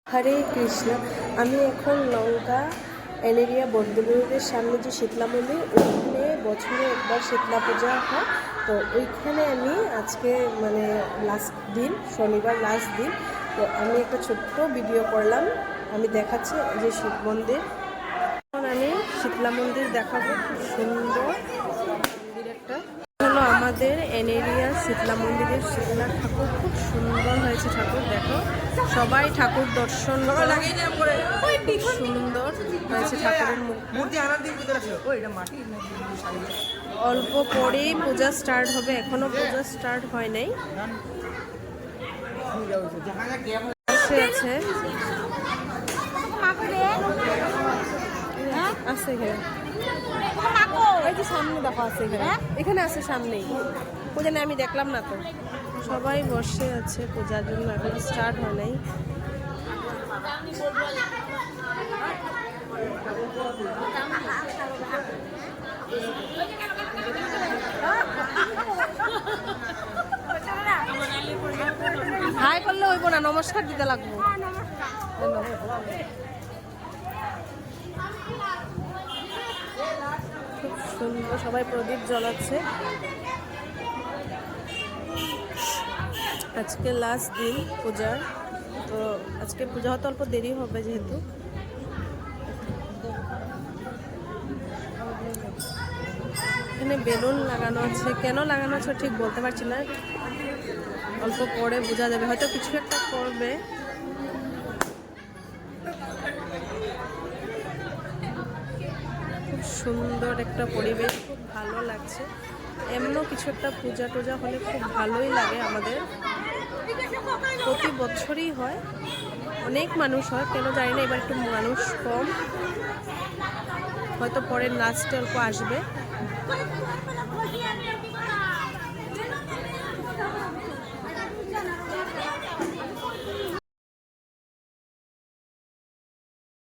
হরে কৃষ্ণ। আমি এখন লঙ্কা অ্যানেরিয়া বৌদ্ধমন্দিরের সামনে যে শীতলা মন্দির, ওইখানে বছরে একবার শীতলা পূজা হয়। তো ওইখানে আমি আজকে লাস্ট দিন, শনিবার লাস্ট দিন, তো আমি একটা ছোট্ট ভিডিও করলাম। আমি দেখাচ্ছি যে শিব মন্দির। এখন আমি শীতলা মন্দির দেখাবো। খুব সুন্দর মন্দির একটা হলো আমাদের অ্যানেরিয়া শীতলা মন্দিরের শীতলা ঠাকুর। খুব সুন্দর হয়েছে ঠাকুর, দেখো সবাই ঠাকুর দর্শন করে। খুব সুন্দর হয়েছে ঠাকুরের মূর্তি। অল্প পরেই পূজা স্টার্ট হবে, এখনো পূজা স্টার্ট হয় নাই। আছে আছে এখানে, সামনে দেখো আছে এখানে, এখানে আছে সামনেই। পূজা নেই, আমি দেখলাম না তো। সবাই বসে আছে পূজার জন্য, এখন স্টার্ট হয় নাই। হাই করলে হইব না, নমস্কার দিতে লাগবো। খুব সুন্দর, সবাই প্রদীপ জ্বলাচ্ছে। আজকে লাস্ট দিন পূজার, তো আজকে পূজা হতে অল্প দেরি হবে যেহেতু। এখানে বেলুন লাগানো আছে, কেন লাগানো আছে ঠিক বলতে পারছি না, অল্প পরে বোঝা যাবে, হয়তো কিছু একটা করবে। খুব সুন্দর একটা পরিবেশ, খুব ভালো লাগছে। এমনও কিছু একটা পূজা টুজা হলে খুব ভালোই লাগে আমাদের। প্রতি বছরই হয়, অনেক মানুষ হয়, কেন জানি না এবার একটু মানুষ কম, হয়তো পরের লাস্টে অল্প আসবে।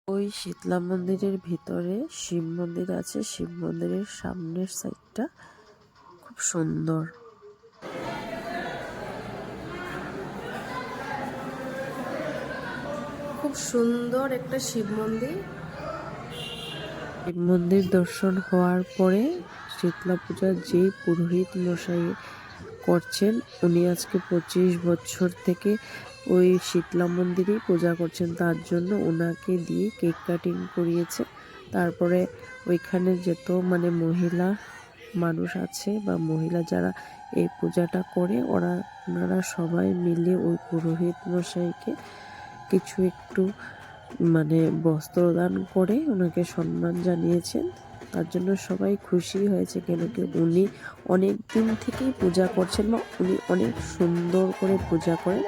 ওই শীতলা মন্দিরের ভিতরে শিব মন্দির আছে। শিব মন্দিরের সামনের সাইডটা খুব সুন্দর। খুব সুন্দর একটা শিব মন্দির। শিব মন্দির দর্শন হওয়ার পরে শীতলা পূজার যেই পুরোহিত মশাই করছেন, উনি আজকে 25 বছর থেকে ওই শীতলা মন্দিরেই পূজা করছেন। তার জন্য ওনাকে দিয়ে কেক কাটিং করিয়েছে। তারপরে ওইখানে যত মহিলা মানুষ আছে বা মহিলা যারা এই পূজাটা করে, ওনারা সবাই মিলে ওই পুরোহিত মশাইকে কিছু একটু বস্ত্রদান করে ওনাকে সম্মান জানিয়েছেন। তার জন্য সবাই খুশি হয়েছে, কেন কি উনি অনেক দিন থেকেই পূজা করছেন বা উনি অনেক সুন্দর করে পূজা করেন।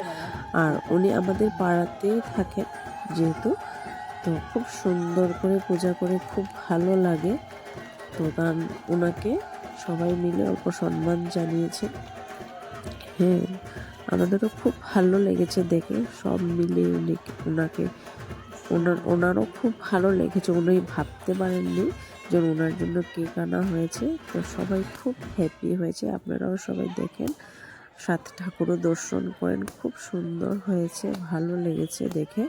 আর উনি আমাদের পাড়াতেই থাকেন যেহেতু, তো খুব সুন্দর করে পূজা করে খুব ভালো লাগে। তো ওনাকে সবাই মিলে অল্প সম্মান জানিয়েছে। হ্যাঁ, আমাদেরও খুব ভালো লেগেছে দেখে, সব মিলে ওনারও খুব ভালো লেগেছে। উনি ভাবতে পারেননি যে ওনার জন্য কেক আনা হয়েছে। তো সবাই খুব হ্যাপি হয়েছে। আপনারাও সবাই দেখেন, সাথে ঠাকুরও দর্শন করেন, খুব সুন্দর হয়েছে, ভালো লেগেছে দেখে।